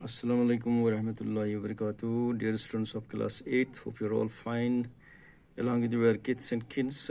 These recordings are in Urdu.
Assalamu alaikum wa rahmatullahi wa barakatuh. Dear students of class 8th, hope you're all fine. Along with your kids and kids,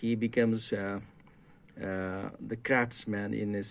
he becomes the craftsman in his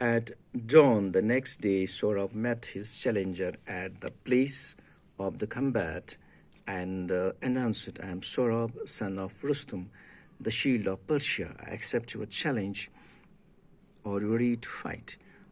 at dawn the next day, Sohrab met his challenger at the place of the combat and announced, I am Sohrab, son of Rustum, the shield of Persia. I accept your challenge. Are you ready to fight?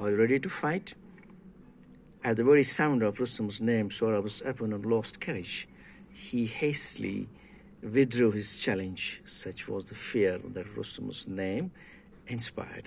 Are you ready to fight? At the very sound of Rustam's name, Sohrab's opponent lost courage. He hastily withdrew his challenge. Such was the fear that Rustam's name inspired.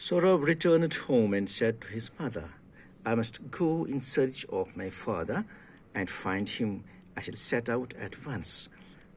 Sohrab returned home and said to his mother, I must go in search of my father and find him. I shall set out at once.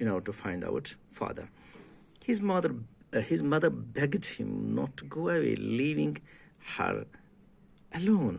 in order to find out father. His mother begged him not to go away, leaving her alone.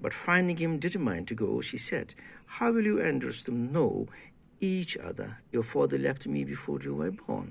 But finding him determined to go, she said, How will you and Rustam know each other? Your father left me before you were born.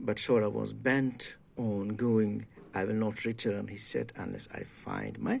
But Sohrab was bent on going. I will not return, he said, unless I find my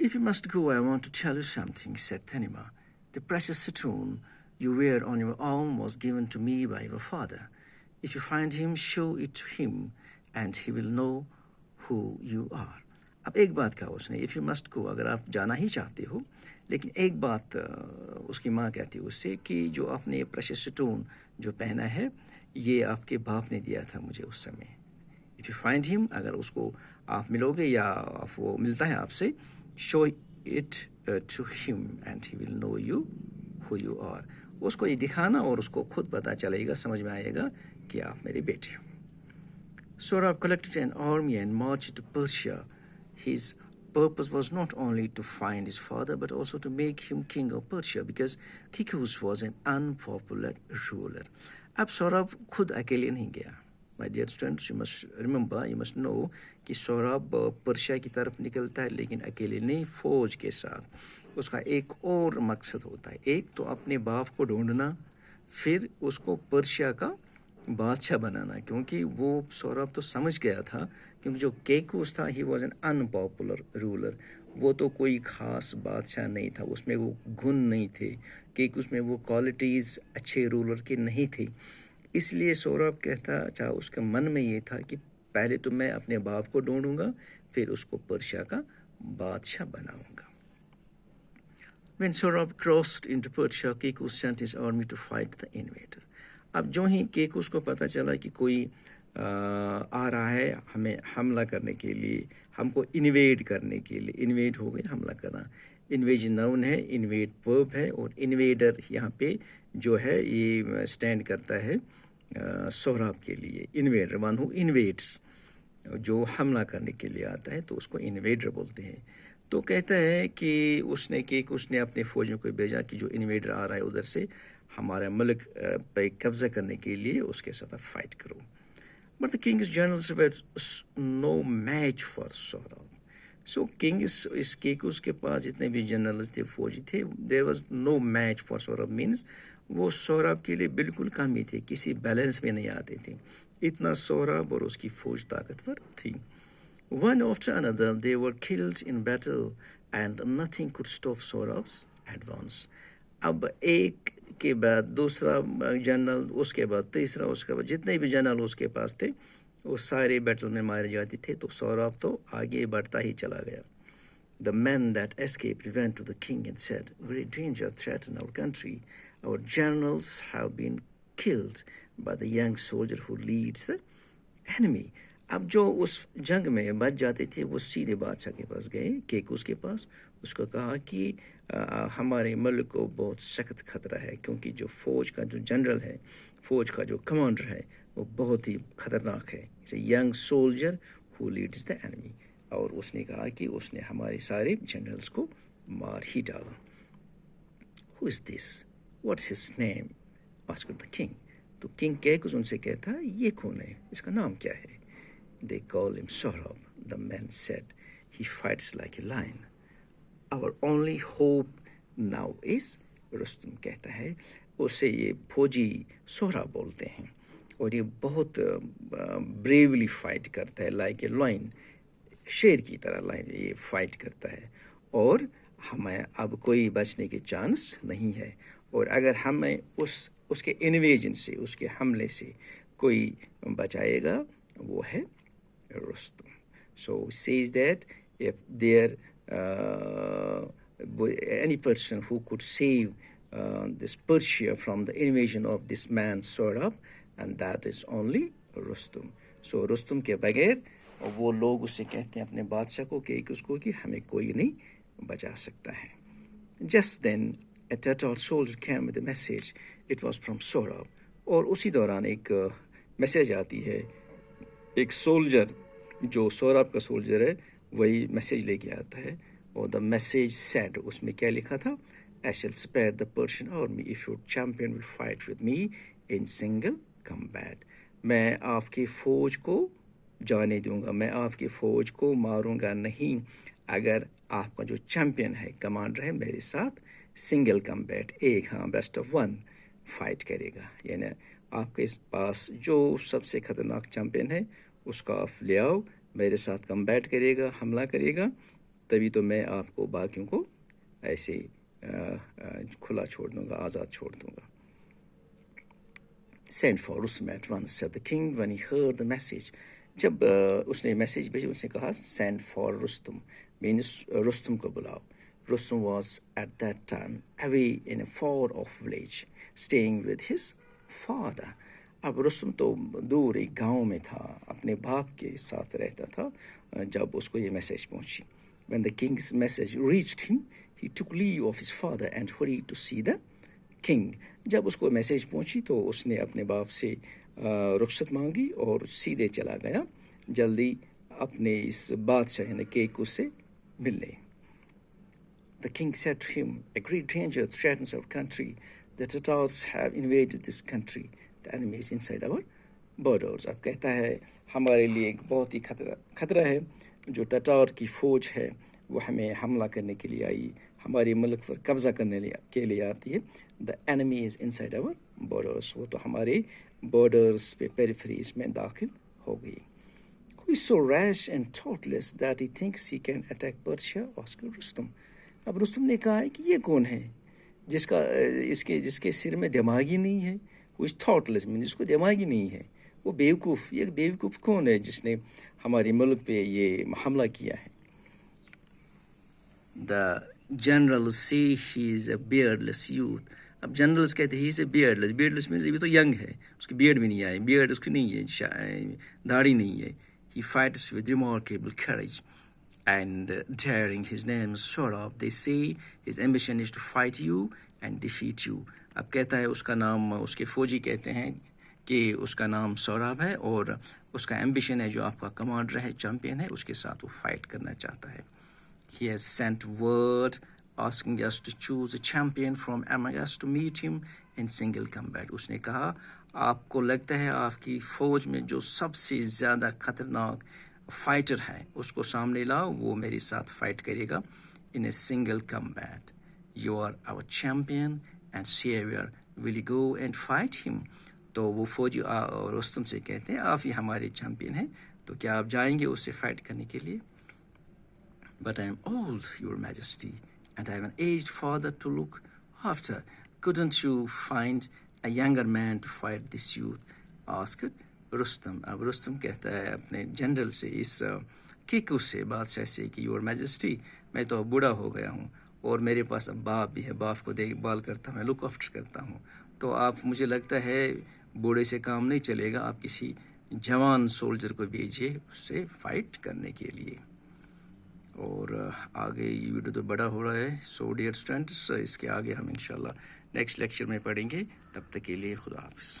If you must go, I want to tell you something, said Tanima. The precious stone you wear on your arm was given to me by your father. If you find him, show it to him, and he will know who you are. اب ایک بات کہا اس نے, if you must go, اگر آپ جانا ہی چاہتے ہو, لیکن ایک بات اس کی ماں کہتی ہے اس سے کہ جو آپ نے پریشس سٹون جو پہنا ہے یہ آپ کے باپ نے دیا تھا مجھے اس سمے. if you find him, اگر اس کو آپ ملو گے یا وہ ملتا ہے آپ سے, show it to him and he will know you who you are. اس کو یہ دکھانا اور اس کو خود پتہ چلے گا, سمجھ میں آئے گا کہ آپ میرے بیٹے ہو. Sohrab collected an army and marched to Persia. His purpose was not only to find his father but also to make him king of Persia because Kikus was an unpopular ruler. اب سوراب خود اکیلے نہیں گیا. My dear students, you must remember, you must know کہ سوراب پرشیا کی طرف نکلتا ہے لیکن اکیلے نہیں, فوج کے ساتھ. اس کا ایک اور مقصد ہوتا ہے, ایک تو اپنے باپ کو ڈھونڈنا, پھر اس کو پرشیا کا بادشاہ بنانا, کیونکہ وہ سوراب تو سمجھ گیا تھا کیونکہ جو کیکوس تھا he was an unpopular ruler, وہ تو کوئی خاص بادشاہ نہیں تھا, اس میں وہ گن نہیں تھے, کیکوس میں وہ کوالٹیز اچھے رولر کی نہیں تھی. اس لیے سوراب کہتا چاہا اس کے من میں یہ تھا کہ پہلے تو میں اپنے باپ کو ڈھونڈوں گا, پھر اس کو پرشیا کا بادشاہ بناؤں گا. When Sohrab crossed into Persia, Kekus sent his army to fight the invader. اب جو ہی کیکوس کو پتہ چلا کہ کوئی آ رہا ہے ہمیں حملہ کرنے کے لیے, ہم کو انویڈ کرنے کے لیے, انویڈ ہو گئے حملہ کرنا, انویژن ناؤن ہے, انویڈ ورب ہے, اور انویڈر یہاں پہ جو ہے یہ اسٹینڈ کرتا ہے سہراب کے لیے. انویڈر, ون ہو انویڈس, جو حملہ کرنے کے لیے آتا ہے تو اس کو انویڈر بولتے ہیں. تو کہتا ہے کہ اس نے اپنے فوجوں کو بھیجا کہ جو انویڈر آ رہا ہے ادھر سے ہمارے ملک پہ قبضہ کرنے کے لیے اس کے ساتھ فائٹ کرو. But the king's generals were no match for Sohrab. So us Caicos کے پاس جتنے بھی جنرلز تھے, فوجی تھے, there was no match for Sohrab means وہ سہراب کے لیے بالکل کم ہی تھے, کسی بیلنس میں نہیں آتے تھے. اتنا سہراب اور اس کی فوج طاقتور تھی. One after another they were killed in battle and nothing could stop Sohrab's advance. اب ایک کے بعد دوسرا جنرل, اس کے بعد تیسرا, اس کے بعد جتنے بھی جنرل اس کے پاس تھے وہ سارے بیٹل میں مارے جاتے تھے, تو سوراب تو آگے بڑھتا ہی چلا گیا. The men that escaped went to the king and said, great danger threatens our country. Our generals have been killed by the young soldier who leads the enemy. اب جو اس جنگ میں بچ جاتے تھے وہ سیدھے بادشاہ کے پاس گئے, کیکوس کے پاس. اس کو کہا کہ ہمارے ملک کو بہت سخت خطرہ ہے, کیونکہ جو فوج کا جو جنرل ہے, فوج کا جو کمانڈر ہے, وہ بہت ہی خطرناک ہے. اسے young soldier who leads the enemy. اور اس نے کہا کہ اس نے ہمارے سارے جنرلز کو مار ہی ڈالا. Who is this, what's his name, asked the king. تو کنگ کیکوس ان سے کہتا یہ کون ہے, اس کا نام کیا ہے. They call him Sohrab. The man said, he fights like a lion. Our only hope now is, Rustam کہتا ہے, اسے یہ فوجی سہراب بولتے ہیں, اور یہ بہت بریولی فائٹ کرتا ہے, لائک اے لائن, شیر کی طرح لائن یہ فائٹ کرتا ہے, اور ہمیں اب کوئی بچنے کے چانس نہیں ہے. اور اگر ہمیں اس کے انویژن سے, اس کے حملے سے کوئی بچائے گا وہ ہے Rustum. So it says that if there any person who could save this Persia from the invasion of this man Sohrab, and that is only Rustum. So Rustum کے بغیر وہ لوگ اسے کہتے ہیں اپنے بادشاہ کو کہ اس کو کہ ہمیں کوئی نہیں بچا سکتا ہے. Just then a Tatar soldier came with a message. It was from Sohrab. اور اسی دوران ایک میسیج آتی ہے, ایک سولجر جو سوراب کا سولجر ہے وہی میسیج لے کے آتا ہے. اور دا میسیج سیڈ, اس میں کیا لکھا تھا, I shall spare the Persian army if your champion will fight with me in single combat. میں آپ کی فوج کو جانے دوں گا, میں آپ کی فوج کو ماروں گا نہیں اگر آپ کا جو چیمپئن ہے, کمانڈر ہے, میرے ساتھ سنگل کمبیٹ, ایک بیسٹ آف ون فائٹ کرے گا. یعنی آپ کے پاس جو سب سے خطرناک چیمپئن ہے اس کا آپ لے آؤ, میرے ساتھ کمبیٹ کرے گا, حملہ کرے گا, تبھی تو میں آپ کو باقیوں کو ایسے کھلا چھوڑ دوں گا, آزاد چھوڑ دوں گا. Send for Rustum at once, said the king when he heard the message. جب اس نے میسیج بھیجا اس نے کہا send for Rustam, means Rustam کو بلاؤ. Rustam was at that time away in a far off village staying with his father. اب رستم تو دور ایک گاؤں میں تھا، اپنے باپ کے ساتھ رہتا تھا جب اس کو یہ میسیج پہنچی. When the king's message reached him, he took leave of his father and hurried to see the king. جب اس کو میسیج پہنچی تو اس نے اپنے باپ سے رخصت مانگی اور سیدھے چلا گیا جلدی اپنے اس بادشاہ یعنی کیکو سے ملنے. The king said to him, a great danger threatens our country. The Tatars have invaded this country. The enemy is inside our borders. اب کہتا ہے ہمارے لیے ایک بہت ہی خطرہ ہے، جو تتار کی فوج ہے وہ ہمیں حملہ کرنے کے لیے آئی، ہمارے ملک پر قبضہ کرنے کے لیے آتی ہے. The enemy is inside our borders, وہ تو ہمارے بارڈرس پہ پیریفریز میں داخل ہو گئی. Who is so rash and thoughtless that he thinks he can attack Persia? asked Rustam. اب رستم نے کہا ہے کہ یہ کون ہے جس کے سر میں دماغ ہی نہیں ہے. Who is thoughtless means جس کو دماغ ہی نہیں ہے، وہ بیوقوف. یہ بیوقوف کون ہے جس نے ہمارے ملک پہ یہ حملہ کیا ہے؟ The generals say he is a beardless youth. اب جنرلز کہتے ہیں he is a beardless means یہ تو ینگ ہے، اس کی بیئرڈ بھی نہیں آئی، بیئرڈ اس کی نہیں ہے، داڑھی نہیں ہے. He fights with remarkable courage and daring. His name is Saurabh. They say his ambition is to fight you and defeat you. اب کہتا ہے اس کا نام، اس کے فوجی کہتے ہیں کہ اس کا نام سوراب ہے اور اس کا ایمبیشن ہے، جو آپ کا کمانڈر ہے، چیمپئن ہے، اس کے ساتھ وہ فائٹ کرنا چاہتا ہے. He has sent word asking us to choose a champion from among us to meet him in single combat. اس نے کہا آپ کو لگتا ہے آپ کی فوج میں جو سب سے زیادہ خطرناک فائٹر ہے اس کو سامنے لاؤ، وہ میرے ساتھ فائٹ کرے گا in a single combat. You are our champion and savior. Will you go and fight him? تو وہ فوجی رستم سے کہتے ہیں آپ ہی ہمارے چیمپئن ہیں، تو کیا آپ جائیں گے اس سے فائٹ کرنے کے لیے؟ But I am old, your majesty, and I have an aged father to look after. Couldn't you find a younger man to fight this youth? asked Rustam. اب رستم کہتا ہے اپنے جنرل سے، اس کیکو سے، بادشاہ سے، کہ یور میجسٹی میں تو بوڑھا ہو گیا ہوں اور میرے پاس اب باپ بھی ہے، باپ کو دیکھ بھال کرتا ہوں، میں لک آفٹر کرتا ہوں، تو آپ مجھے لگتا ہے بوڑھے سے کام نہیں چلے گا، آپ کسی جوان سولجر کو بھیجیے اس سے فائٹ کرنے کے لیے. اور آگے یہ ویڈیو تو بڑا ہو رہا ہے، سو ڈیئر اسٹوڈنٹس اس کے آگے ہم انشاءاللہ نیکسٹ لیکچر میں پڑھیں گے. تب تک کے لیے خدا حافظ.